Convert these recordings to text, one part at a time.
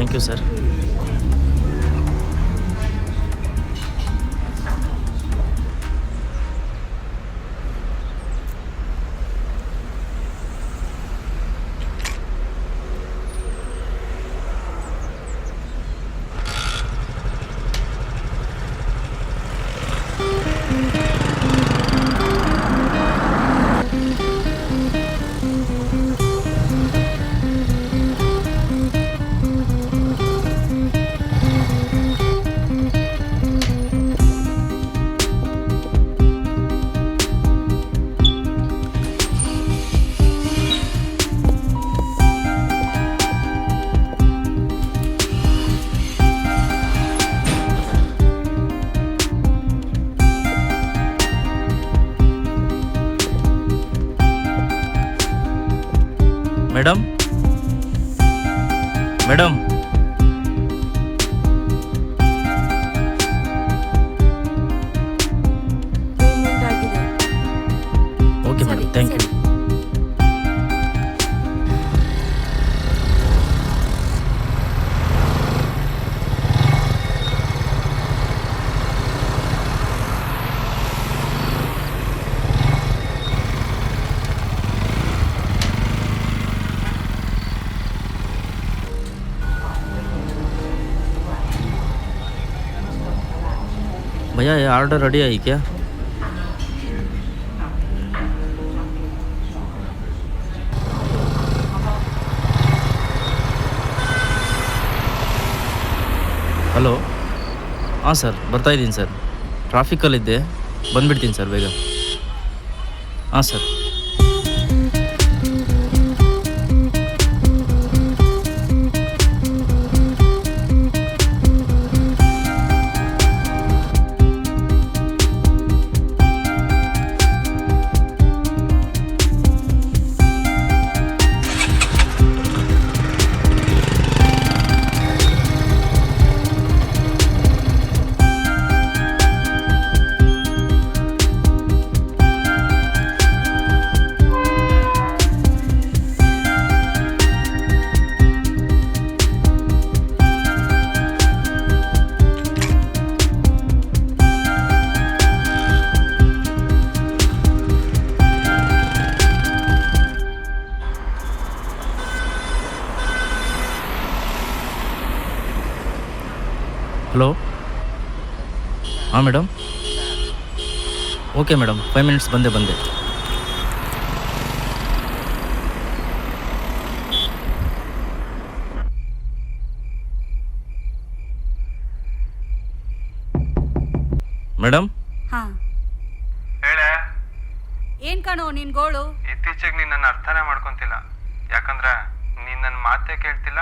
Thank you sir. Madam madam payment ಆಗಿದೆ. Okay madam, thank you. भैया ये order ready है क्या? ಹಲೋ, ಹಾಂ ಸರ್, ಬರ್ತಾಯಿದ್ದೀನಿ ಸರ್. ಟ್ರಾಫಿಕಲ್ಲಿದ್ದೆ, ಬಂದುಬಿಡ್ತೀನಿ ಸರ್ ಬೇಗ. ಹಾಂ ಸರ್. ಹಲೋ, ಹಾಂ ಮೇಡಮ್. ಓಕೆ ಮೇಡಮ್, 5 ಮಿನಿಟ್ಸ್ ಬಂದೆ. ಮೇಡಮ್. ಹಾಂ, ಹೇಳೆ. ಏನ್ ಕಣೋ ನಿನ್ ಗೋಳು? ಇತ್ತೀಚೆಗೆ ನೀನು ನನ್ನ ಅರ್ಥನೇ ಮಾಡ್ಕೊಂತಿಲ್ಲ. ಯಾಕಂದ್ರೆ ನೀನು ನನ್ನ ಮಾತೇ ಕೇಳ್ತಿಲ್ಲ.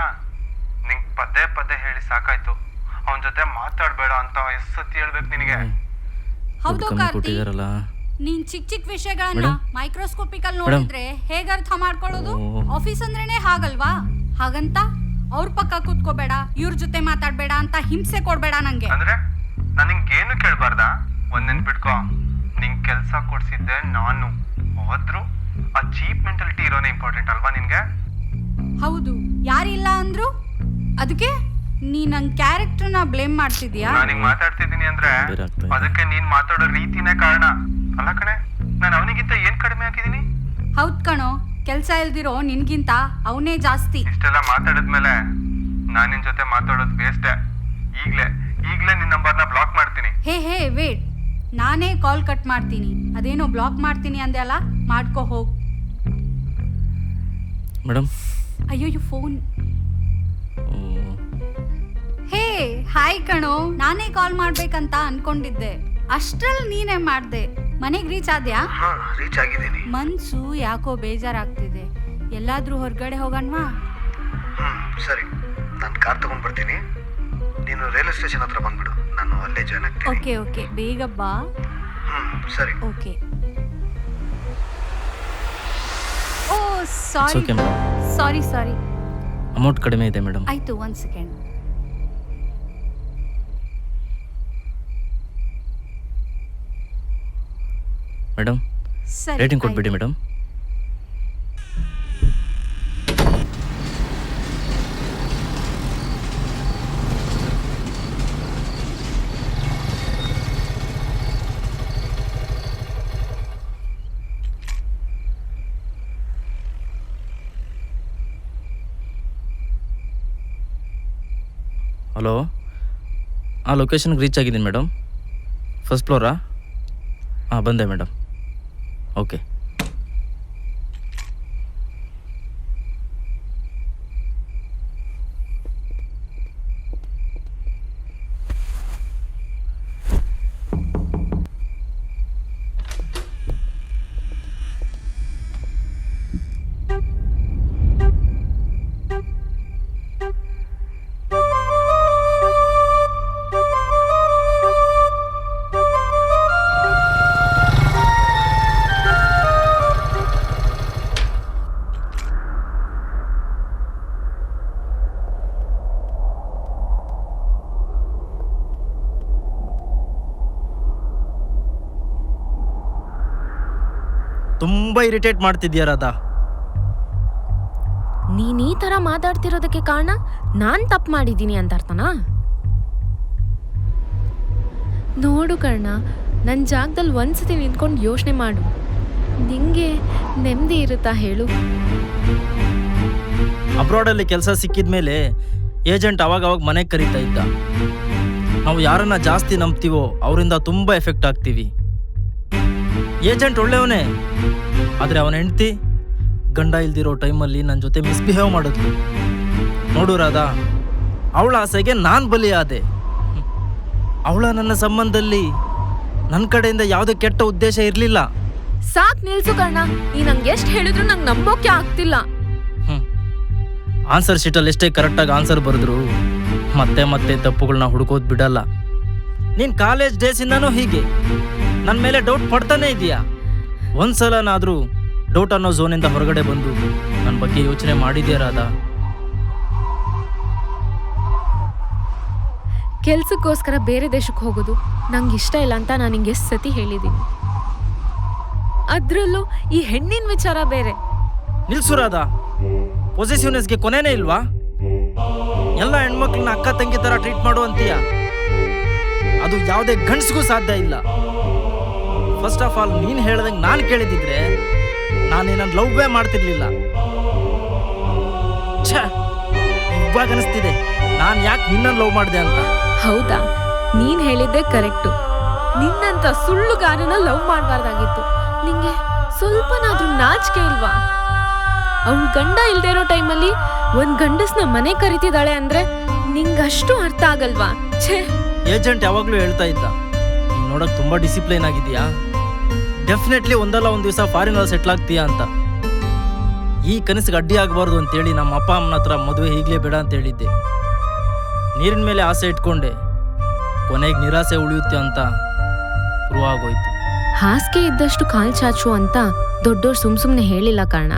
ನಿಂಗೆ ಪದೇ ಪದೇ ಹೇಳಿ ಸಾಕಾಯ್ತು. ಅವನ ಜೊತೆ ಮಾತಾಡಬೇಡ ಅಂತ ಎಷ್ಟು ಸತಿ ಹೇಳ್ಬೇಕು ನಿನಗೆ. ಹೌದು ಕಾರ್ತಿ, ಕೊಟ್ಟಿದಾರಲ್ಲ. ನೀನ್ ಚಿಕ್ಕ ವಿಷಯಗಳನ್ನ ಮೈಕ್ರೋಸ್ಕೋಪಿಕ್ ಅಲ್ಲಿ ನೋಡಿದ್ರೆ ಹೇಗೆ ಅರ್ಥ ಮಾಡ್ಕೊಳ್ಳೋದು? ಆಫೀಸ್ ಅಂದ್ರೇನೆ ಹಾಗಲ್ವಾ? ಹಾಗಂತ ಅವ್ರ ಪಕ್ಕ ಕೂತ್ಕೋಬೇಡ, ಇವ್ರ ಜೊತೆ ಮಾತಾಡ್ಬೇಡ ಅಂತ ಹಿಂಸೆ ಕೊಡ್ಬೇಡ ನಂಗೆ. ಅಂದ್ರೆ ನಾನು ನಿಂಗೇನು ಕೇಳಬಾರ್ದಾ? ಒಂದ್ ನೆನ್ಪಿಟ್ಕೋ, ನಿಂಗೆ ಕೆಲಸ ಕೊಡ್ಸಿದ್ದೆ ನಾನು. ಆದ್ರೂ ಆ ಚೀಪ್ ಮೆಂಟಾಲಿಟಿ ಇರೋನೇ ಇಂಪಾರ್ಟೆಂಟ್ ಅಲ್ವಾ ನಿನ್ಗೆ? ಹೌದು, ಯಾರಿಲ್ಲ ಅಂದ್ರು ಅದಕ್ಕೆ ನೀ ನನ್ ಕ್ಯಾರೆಕ್ಟರ್ನ ಬ್ಲೇಮ್ ಮಾಡ್ತಿದ್ಯಾ? ನಾನು ಮಾತಾಡ್ತಿದ್ದೀನಿ ಅಂದ್ರೆ ಅದಕ್ಕೆ ನೀನ್ ಮಾತಾಡೋ ರೀತಿನೇ ಕಾರಣ ಅಲ್ಲ ಕಣೆ. ನಾನು ಅವನಿಗಿಂತ ಏನ್ ಕಡಿಮೆ ಆಗಿದ್ದೀನಿ? ಹೌದ್ ಕಣೋ, ಕೆಲ್ಸ ಇಲ್ದಿರೋ ನಿನ್ಗಿಂತ ಅವನೇ ಜಾಸ್ತಿ. ಇಷ್ಟೆಲ್ಲ ಮಾತಾಡಿದ್ಮೇಲೆ ನಾನು ನಿನ್ ಜೊತೆ ಮಾತಾಡೋದು ವೇಸ್ಟೇ. ಈಗ್ಲೇ ನಿನ್ ನಂಬರ್ನ ಬ್ಲಾಕ್ ಮಾಡ್ತೀನಿ. ಹೇ ವೇಟ್, ನಾನೇ ಕಾಲ್ ಕಟ್ ಮಾಡ್ತೀನಿ. ಅದೇನೋ ಬ್ಲಾಕ್ ಮಾಡ್ತೀನಿ ಅಂದೆ ಅಲ್ಲ, ಮಾಡ್ಕೋ ಹೋಗ್. ಮೇಡಮ್. ಅಯ್ಯೋ ಫೋನ್. ಹೇ ಹಾಯ್ ಕಣೋ, ನಾನೇ ಕಾಲ್ ಮಾಡ್ಬೇಕಂತ ಅನ್ಕೊಂಡಿದ್ದೆ. ಅಷ್ಟ್ರಲ್ಲಿ ನೀನೇ ಮಾಡ್ದೆ. ಮನೆಗೆ ರೀಚ್ ಆದ್ಯಾ? ರೀಚ್ ಆಗಿದ್ದೀನಿ. ಮನ್ಸು ಯಾಕೋ ಬೇಜಾರಾಗ್ತಿದೆ. ಎಲ್ಲಾದ್ರೂ ಹೊರಗಡೆ ಹೋಗಣ್ವಾ? ಸರಿ, ನಾನು ಕಾರ್ ತಗೊಂಡ್ ಬರ್ತೀನಿ. ನೀನು ರೈಲ್ವೆ ಸ್ಟೇಷನ್ ಹತ್ರ ಬಂದ್ಬಿಡು, ನಾನು ಅಲ್ಲೇ ಜಾಯ್ನ್ ಆಗ್ತೀನಿ. ಓಕೆ ಬೇಗ ಬಾ. ಸರಿ. ಓಕೆ. ಓ ಓಕೆ ಮೇಡಮ್. ಸಾರಿ. ಅಮೌಂಟ್ ಕಡಿಮೆ ಇದೆ ಮೇಡಮ್. ಆಯ್ತು, 1 ಸೆಕೆಂಡ್. ಮೇಡಮ್, ಸರಿ, ರೇಟಿಂಗ್ ಕೊಟ್ಬಿಡಿ ಮೇಡಮ್. ಹಲೋ, ಹಾಂ ಲೊಕೇಶನ್ಗೆ ರೀಚ್ ಆಗಿದ್ದೀನಿ ಮೇಡಮ್. First flora? ಹಾಂ ಬಂದೆ ಮೇಡಮ್. ಓಕೆ. ತುಂಬ ಇರಿಟೇಟ್ ಮಾಡ್ತಿದ್ಯಾ ರಾಧಾ. ನೀನ್ ಈ ಥರ ಮಾತಾಡ್ತಿರೋದಕ್ಕೆ ಕಾರಣ ನಾನು ತಪ್ಪು ಮಾಡಿದ್ದೀನಿ ಅಂತ ಅರ್ಥನಾ? ನೋಡು ಕರ್ಣ, ನನ್ನ ಜಾಗದಲ್ಲಿ ಒಂದ್ಸತಿ ನಿಂತ್ಕೊಂಡು ಯೋಚನೆ ಮಾಡು. ನಿಂಗೆ ನೆಮ್ಮದಿ ಇರುತ್ತಾ ಹೇಳು? ಅಬ್ರಾಡಲ್ಲಿ ಕೆಲಸ ಸಿಕ್ಕಿದ ಮೇಲೆ ಏಜೆಂಟ್ ಅವಾಗ ಮನೆಗೆ ಕರೀತಾ ಇದ್ದ. ನಾವು ಯಾರನ್ನ ಜಾಸ್ತಿ ನಂಬ್ತೀವೋ ಅವರಿಂದ ತುಂಬ ಎಫೆಕ್ಟ್ ಆಗ್ತೀವಿ. ಏಜೆಂಟ್ ಒಳ್ಳೆಯವನೇ, ಆದರೆ ಅವನ ಹೆಂಡ್ತಿ ಗಂಡ ಇಲ್ದಿರೋ ಟೈಮಲ್ಲಿ ನನ್ನ ಜೊತೆ ಮಿಸ್ಬಿಹೇವ್ ಮಾಡಿದ್ಲು. ನೋಡು ರಾಧಾ, ಅವಳ ಆಸೆಗೆ ನಾನು ಬಲಿಯಾದೆ. ಅವಳ ನನ್ನ ಸಂಬಂಧದಲ್ಲಿ ನನ್ನ ಕಡೆಯಿಂದ ಯಾವುದೇ ಕೆಟ್ಟ ಉದ್ದೇಶ ಇರಲಿಲ್ಲ. ಸಾಕ್ ನಿಲ್ಸು ಕರ್ಣ, ನೀ ನಂಗೆ ಎಷ್ಟು ಹೇಳಿದ್ರು ನಂಗೆ ನಂಬೋಕೆ ಆಗ್ತಿಲ್ಲ. ಆನ್ಸರ್ ಶೀಟಲ್ಲಿ ಎಷ್ಟೇ ಕರೆಕ್ಟಾಗಿ ಆನ್ಸರ್ ಬರೆದ್ರು ಮತ್ತೆ ಮತ್ತೆ ತಪ್ಪುಗಳನ್ನ ಹುಡುಕೋದು ಬಿಡಲ್ಲ. ನೀನು ಕಾಲೇಜ್ ಡೇಸಿಂದನೂ ಹೀಗೆ ನನ್ನ ಮೇಲೆ ಡೌಟ್ ಪಡ್ತಾನೆ ಇದೆಯಾ? ಒಂದ್ಸಲನಾದರೂ ಡೌಟ್ ಅನ್ನೋ ಝೋನಿಂದ ಹೊರಗಡೆ ಬಂದು ನನ್ನ ಬಗ್ಗೆ ಯೋಚನೆ ಮಾಡಿದ್ಯಾ ರಾಧಾ? ಕೆಲ್ಸಕ್ಕೋಸ್ಕರ ಬೇರೆ ದೇಶಕ್ಕೆ ಹೋಗೋದು ನಂಗೆ ಇಷ್ಟ ಇಲ್ಲ ಅಂತ ನಾನು ನಿಂಗೆ ಎಷ್ಟು ಸತಿ ಹೇಳಿದ್ದೀನಿ. ಅದರಲ್ಲೂ ಈ ಹೆಣ್ಣಿನ ವಿಚಾರ ಬೇರೆ. ನಿಲ್ಸು ರಾಧಾ, ಪೊಸೆಸಿವ್ನೆಸ್ಗೆ ಕೊನೆನೇ ಇಲ್ವಾ? ಎಲ್ಲ ಹೆಣ್ಮಕ್ಳನ್ನ ಅಕ್ಕ ತಂಗಿ ಥರ ಟ್ರೀಟ್ ಮಾಡು ಅಂತೀಯ. ಅದು ಯಾವುದೇ ಗಂಡಸ್ಗೂ ಸಾಧ್ಯ ಇಲ್ಲ. ಫಸ್ಟ್ ಆಫ್ ಆಲ್ ನೀನು ಹೇಳ್ದಂಗೆ ನಾನು ಕೇಳಿದಿದ್ರೆ ನಾನೇನನ್ನು ಲವ್ವೇ ಮಾಡ್ತಿರ್ಲಿಲ್ಲ. ಇವಾಗ ಅನಿಸ್ತಿದೆ ನಾನು ಯಾಕೆ ನಿನ್ನನ್ನು ಲವ್ ಮಾಡಿದೆ ಅಂತ. ಹೌದಾ? ನೀನ್ ಹೇಳಿದ್ದೆ ಕರೆಕ್ಟು. ನಿನ್ನಂತ ಸುಳ್ಳುಗಾರನ ಲವ್ ಮಾಡಬಾರ್ದಾಗಿತ್ತು. ನಿಂಗೆ ಸ್ವಲ್ಪನಾದ್ರೂ ನಾಚಿಕೆ ಇಲ್ವಾ? ಅವಳು ಗಂಡ ಇಲ್ದೇ ಇರೋ ಟೈಮಲ್ಲಿ ಒಂದ್ ಗಂಡಸ್ನ ಮನೆ ಕರಿತಿದ್ದಾಳೆ ಅಂದ್ರೆ ನಿಂಗಷ್ಟು ಅರ್ಥ ಆಗಲ್ವಾ? ಛೇ. ಏಜೆಂಟ್ ಯಾವಾಗಲೂ ಹೇಳ್ತಾ ಇದ್ದ, ನೀನು ನೋಡಕ್ ತುಂಬಾ ಡಿಸಿಪ್ಲೈನ್ ಆಗಿದೆಯಾ, ಡೆಫಿನೆಟ್ಲಿ ಒಂದಲ್ಲ ಒಂದು ದಿವಸ ಫಾರಿನಲ್ಲಿ ಸೆಟ್ಲ್ ಆಗ್ತೀಯಾ ಅಂತ. ಈ ಕನಸಿಗೆ ಅಡ್ಡಿ ಆಗಬಾರ್ದು ಅಂತೇಳಿ ನಮ್ಮ ಅಪ್ಪ ಅಮ್ಮನ ಹತ್ರ ಮದುವೆ ಈಗಲೇ ಬೇಡ ಅಂತ ಹೇಳಿದ್ದೆ. ನೀರಿನ ಮೇಲೆ ಆಸೆ ಇಟ್ಕೊಂಡೆ, ಕೊನೆಗೆ ನಿರಾಸೆ ಉಳಿಯುತ್ತೆ ಅಂತ ಪ್ರೂವ್ ಆಗೋಯ್ತು. ಹಾಸಿಗೆ ಇದ್ದಷ್ಟು ಕಾಲ್ ಚಾಚು ಅಂತ ದೊಡ್ಡೋರು ಸುಮ್ನೆ ಹೇಳಿಲ್ಲ ಕಾರಣ.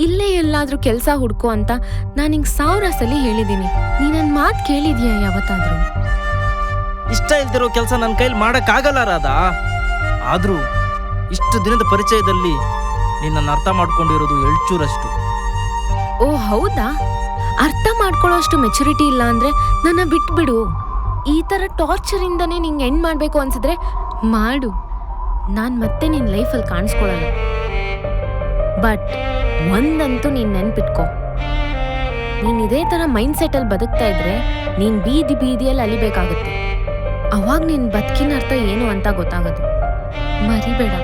ಇಲ್ಲೇ ಎಲ್ಲಾದ್ರೂ ಕೆಲಸ ಹುಡ್ಕೋ ಅಂತ ನಾನು ಹಿಂಗೆ 1000 ಸಲ ಹೇಳಿದ್ದೀನಿ. ನೀ ನನ್ನ ಮಾತು ಕೇಳಿದ್ಯಾ ಯಾವತ್ತಾದ್ರೂ? ಇಷ್ಟ ಇಲ್ದಿರೋ ಕೆಲಸ ನನ್ನ ಕೈಲಿ ಮಾಡೋಕ್ಕಾಗಲ್ಲ ರಾಧಾ. ಆದರೂ ಇಷ್ಟು ದಿನದ ಪರಿಚಯದಲ್ಲಿ ನಿನ್ನನ್ನು ಅರ್ಥ ಮಾಡ್ಕೊಂಡಿರೋದು ಎಳ್ಚೂರಷ್ಟು. ಓ ಹೌದಾ? ಅರ್ಥ ಮಾಡ್ಕೊಳ್ಳೋ ಅಷ್ಟು ಮೆಚುರಿಟಿ ಇಲ್ಲ ಅಂದ್ರೆ ನನ್ನ ಬಿಟ್ಬಿಡು. ಈ ಥರ ಟಾರ್ಚರಿಂದನೇ ನಿಂಗೆ ಎಂಡ್ ಮಾಡಬೇಕು ಅನ್ಸಿದ್ರೆ ಮಾಡು. ನಾನು ಮತ್ತೆ ನಿನ್ನ ಲೈಫಲ್ಲಿ ಕಾಣಿಸ್ಕೊಳ್ಳಲ್ಲ. ಬಟ್ ಒಂದಂತೂ ನೀನು ನೆನ್ಪಿಟ್ಕೋ, ನೀನು ಇದೇ ಥರ ಮೈಂಡ್ ಸೆಟ್ಟಲ್ಲಿ ಬದುಕ್ತಾ ಇದ್ರೆ ನೀನು ಬೀದಿಯಲ್ಲಿ ಅಲಿಬೇಕಾಗುತ್ತೆ. ಅವಾಗ ನಿನ್ನ ಬದುಕಿನ ಅರ್ಥ ಏನು ಅಂತ ಗೊತ್ತಾಗೋದು. ಮರಿಬೇಡ.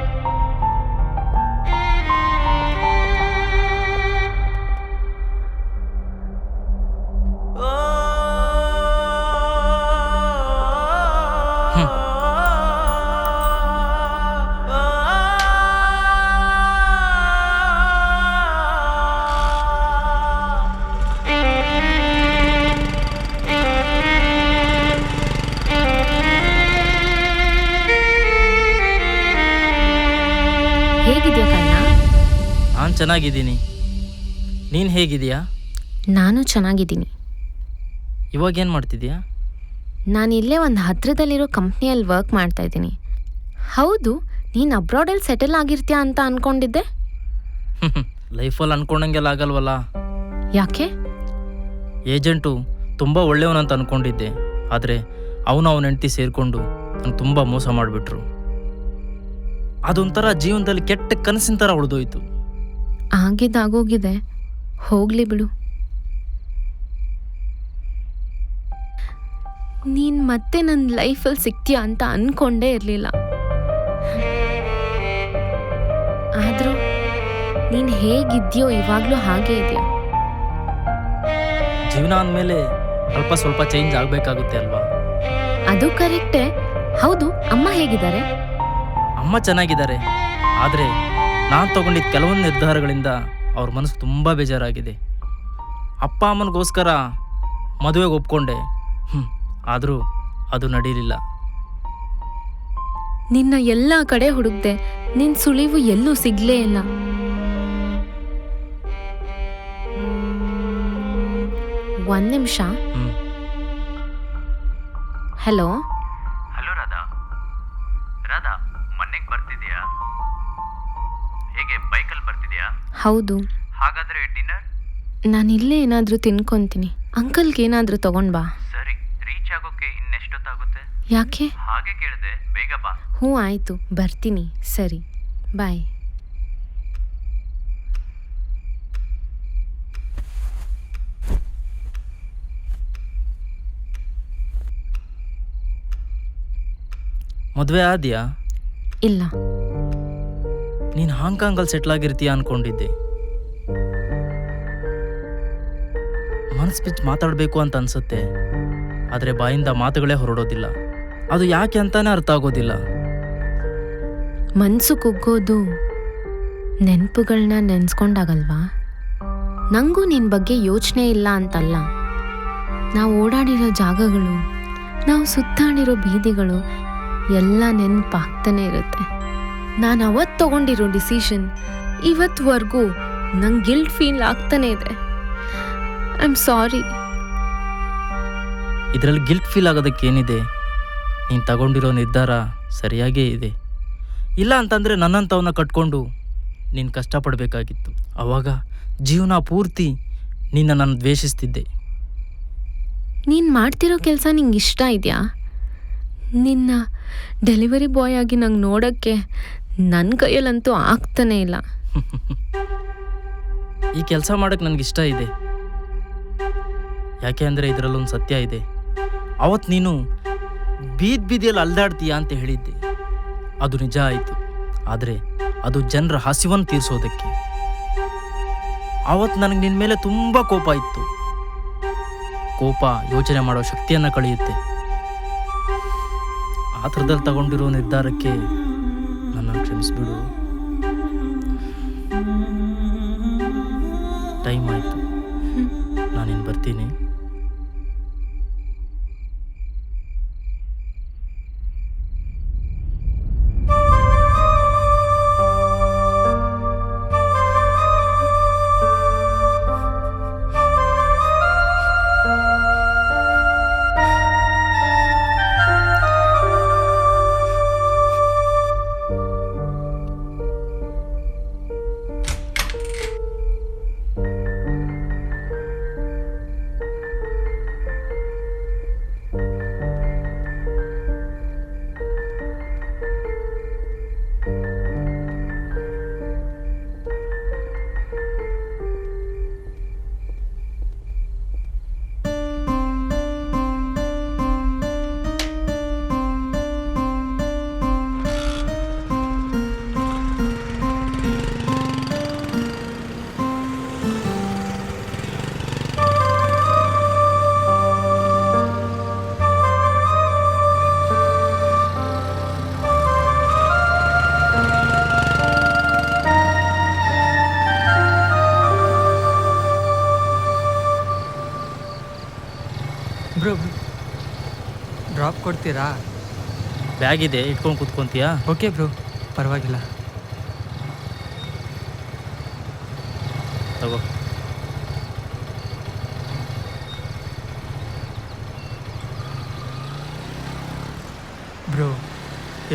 ಹೇಗಿದ್ಯಾ ಕಣ್ಣ? ನಾನು ಚೆನ್ನಾಗಿದ್ದೀನಿ. ನೀನು ಹೇಗಿದೆಯಾ? ನಾನು ಚೆನ್ನಾಗಿದ್ದೀನಿ. ಇವಾಗೇನು ಮಾಡ್ತಿದ್ಯಾ? ನಾನು ಇಲ್ಲೇ ಒಂದು ಹತ್ರದಲ್ಲಿರೋ ಕಂಪ್ನಿಯಲ್ಲಿ ವರ್ಕ್ ಮಾಡ್ತಾ ಇದ್ದೀನಿ. ಹೌದು, ನೀನು ಅಬ್ರಾಡಲ್ಲಿ ಸೆಟಲ್ ಆಗಿರ್ತೀಯ ಅಂತ ಅಂದ್ಕೊಂಡಿದ್ದೆ. ಲೈಫಲ್ಲಿ ಅನ್ಕೊಂಡಂಗೆಲ್ಲ ಆಗಲ್ವಲ್ಲ. ಯಾಕೆ? ಏಜೆಂಟು ತುಂಬ ಒಳ್ಳೆಯವನಂತ ಅಂದ್ಕೊಂಡಿದ್ದೆ, ಆದರೆ ಅವನ ಹೆಂಡತಿ ಸೇರಿಕೊಂಡು ನನಗೆ ತುಂಬ ಮೋಸ ಮಾಡಿಬಿಟ್ರು. ಅದೊಂಥರ ಜೀವನದಲ್ಲಿ ಕೆಟ್ಟ ಕನಸಿನ ಥರ ಉಳಿದೋಯ್ತು. ಆಗಿದ್ದಾಗೋಗಿದೆ, ಹೋಗಲಿ ಬಿಡು. ನೀನು ಮತ್ತೆ ನನ್ನ ಲೈಫಲ್ಲಿ ಸಿಗ್ತೀಯ ಅಂತ ಅಂದ್ಕೊಂಡೇ ಇರಲಿಲ್ಲ. ಆದರೂ ನೀನು ಹೇಗಿದ್ಯೋ ಇವಾಗಲೂ ಹಾಗೇ ಇದೆಯಾ. ಜೀವನ ಅಂದಮೇಲೆ ಅಲ್ಪ ಸ್ವಲ್ಪ ಚೇಂಜ್ ಆಗಬೇಕಾಗುತ್ತೆ ಅಲ್ವಾ? ಅದು ಕರೆಕ್ಟೇ. ಹೌದು, ಅಮ್ಮ ಹೇಗಿದ್ದಾರೆ? ಅಮ್ಮ ಚೆನ್ನಾಗಿದ್ದಾರೆ, ಆದರೆ ನಾನು ತಗೊಂಡಿದ್ದ ಕೆಲವೊಂದು ನಿರ್ಧಾರಗಳಿಂದ ಅವ್ರ ಮನಸ್ಸು ತುಂಬ ಬೇಜಾರಾಗಿದೆ. ಅಪ್ಪ ಅಮ್ಮನಿಗೋಸ್ಕರ ಮದುವೆಗೆ ಒಪ್ಕೊಂಡೆ, ಆದರೂ ಅದು ನಡೀಲಿಲ್ಲ. ನಿನ್ನ ಎಲ್ಲ ಕಡೆ ಹುಡುಕ್ದೆ, ನಿನ್ನ ಸುಳಿವು ಎಲ್ಲೂ ಸಿಗ್ಲೇ ಇಲ್ಲ. ಒಂದು ನಿಮಿಷ. ಹಲೋ. ಹಲೋ ರಾಧಾ. ರಾಧಾ, ಮನೆಗೆ ಬರ್ತಿದ್ಯಾ? ಹೇಗೆ, ಬೈಕಲ್ಲಿ ಬರ್ತಿದ್ಯಾ? ಹೌದು. ಹಾಗಾದ್ರೆ ಡಿನ್ನರ್? ನಾನಿಲ್ಲೇ ಏನಾದರೂ ತಿನ್ಕೊಂತೀನಿ. ಅಂಕಲ್ಗೆ ಏನಾದರೂ ತಗೊಂಡ್ ಬಾ. ಸರಿ, ರೀಚ್ ಆಗೋಕೆ ಇನ್ನೆಷ್ಟೊತ್ತಾಗುತ್ತೆ? ಯಾಕೆ? ಹಾಗೆ ಕೇಳಿದೆ, ಬೇಗ ಬಾ. ಹ್ಞೂ ಆಯಿತು, ಬರ್ತೀನಿ. ಸರಿ, ಬಾಯ್. ಮದುವೆ ಆದ್ಯಾ? ಇಲ್ಲ. ನೀನು ಹಾಂಗ್ಕಾಂಗಲ್ಲಿ ಸೆಟ್ಲ್ ಆಗಿರ್ತೀಯ ಅಂದ್ಕೊಂಡಿದ್ದೆ. ಮನಸ್ಸು ಬಿಚ್ಚಿ ಮಾತಾಡಬೇಕು ಅಂತ ಅನ್ಸುತ್ತೆ, ಆದರೆ ಬಾಯಿಂದ ಮಾತುಗಳೇ ಹೊರಡೋದಿಲ್ಲ. ಅದು ಯಾಕೆ ಅಂತಾನೆ ಅರ್ಥ ಆಗೋದಿಲ್ಲ. ಮನಸ್ಸು ಕುಗ್ಗೋದು ನೆನಪುಗಳನ್ನ ನೆನೆಸ್ಕೊಂಡಾಗಲ್ವಾ? ನನಗೂ ನಿನ್ನ ಬಗ್ಗೆ ಯೋಚನೆ ಇಲ್ಲ ಅಂತಲ್ಲ. ನಾವು ಓಡಾಡಿರೋ ಜಾಗಗಳು, ನಾವು ಸುತ್ತಾಡಿರೋ ಬೀದಿಗಳು ಎಲ್ಲ ನೆನಪಾಗ್ತಾನೆ ಇರುತ್ತೆ. ನಾನು ಅವತ್ತು ತೊಗೊಂಡಿರೋ ಡಿಸಿಷನ್ ಇವತ್ತುವರೆಗೂ ನಂಗೆ ಗಿಲ್ಟ್ ಫೀಲ್ ಆಗ್ತಾನೆ ಇದೆ. I am sorry. ಇದರಲ್ಲಿ ಗಿಲ್ಟ್ ಫೀಲ್ ಆಗೋದಕ್ಕೇನಿದೆ? ನೀನು ತಗೊಂಡಿರೋ ನಿರ್ಧಾರ ಸರಿಯಾಗೇ ಇದೆ. ಇಲ್ಲ ಅಂತಂದರೆ ನನ್ನಂಥವನ್ನ ಕಟ್ಕೊಂಡು ನೀನು ಕಷ್ಟಪಡಬೇಕಾಗಿತ್ತು. ಆವಾಗ ಜೀವನ ಪೂರ್ತಿ ನಿನ್ನ ನಾನು ದ್ವೇಷಿಸ್ತಿದ್ದೆ. ನೀನು ಮಾಡ್ತಿರೋ ಕೆಲಸ ನಿಂಗೆ ಇಷ್ಟ ಇದೆಯಾ? ನಿನ್ನ ಡೆಲಿವರಿ ಬಾಯ್ ಆಗಿ ನಂಗೆ ನೋಡೋಕ್ಕೆ ನನ್ನ ಕೈಯಲ್ಲಂತೂ ಆಗ್ತಾನೇ ಇಲ್ಲ. ಈ ಕೆಲಸ ಮಾಡೋಕ್ಕೆ ನನಗಿಷ್ಟ ಇದೆ. ಯಾಕೆ ಅಂದರೆ ಇದರಲ್ಲೊಂದು ಸತ್ಯ ಇದೆ. ಅವತ್ತು ನೀನು ಬೀದಿಯಲ್ಲಿ ಅಲ್ದಾಡ್ತೀಯಾ ಅಂತ ಹೇಳಿದ್ದೆ, ಅದು ನಿಜ ಆಯಿತು. ಆದರೆ ಅದು ಜನರ ಹಸಿವನ್ನು ತೀರಿಸೋದಕ್ಕೆ. ಆವತ್ತು ನನಗೆ ನಿನ್ನ ಮೇಲೆ ತುಂಬ ಕೋಪ ಇತ್ತು. ಕೋಪ ಯೋಚನೆ ಮಾಡೋ ಶಕ್ತಿಯನ್ನು ಕಳೆಯುತ್ತೆ. ಆ ಥರದಲ್ಲಿ ತಗೊಂಡಿರೋ ನಿರ್ಧಾರಕ್ಕೆ ನನ್ನ ಕ್ಷಮಿಸ್ಬಿಡು. ಟೈಮ್ ಆಯಿತು, ನಾನಿನ್ನು ಬರ್ತೀನಿ. ಬ್ರೋ, ಡ್ರಾಪ್ ಕೊಡ್ತೀರಾ? ಬ್ಯಾಗ್ ಇದೆ, ಇಟ್ಕೊಂಡು ಕೂತ್ಕೊಂತೀಯಾ? ಓಕೆ ಬ್ರೋ, ಪರವಾಗಿಲ್ಲ. ತಗೋ. ಬ್ರೋ,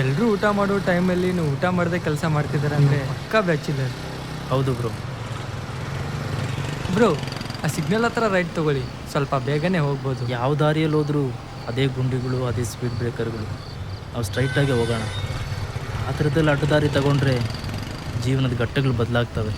ಎಲ್ಲರೂ ಊಟ ಮಾಡೋ ಟೈಮಲ್ಲಿ ನೀವು ಊಟ ಮಾಡದೆ ಕೆಲಸ ಮಾಡ್ತಿದ್ದಾರೆ ಅಂದರೆ ಪಕ್ಕಾ ಬ್ಯಾಚುಲರ್. ಹೌದು ಬ್ರೋ. ಬ್ರೋ, ಆ ಸಿಗ್ನಲ್ ಹತ್ರ ರೈಟ್ ತೊಗೊಳ್ಳಿ, ಸ್ವಲ್ಪ ಬೇಗನೆ ಹೋಗ್ಬೋದು. ಯಾವ ದಾರಿಯಲ್ಲಿ ಹೋದರೂ ಅದೇ ಗುಂಡಿಗಳು, ಅದೇ ಸ್ಪೀಡ್ ಬ್ರೇಕರ್ಗಳು. ನಾವು ಸ್ಟ್ರೈಟಾಗಿ ಹೋಗೋಣ. ಆ ಥರದಲ್ಲಿ ಅಡ್ಡದಾರಿ ತಗೊಂಡ್ರೆ ಜೀವನದ ಘಟ್ಟಗಳು ಬದಲಾಗ್ತವೆ.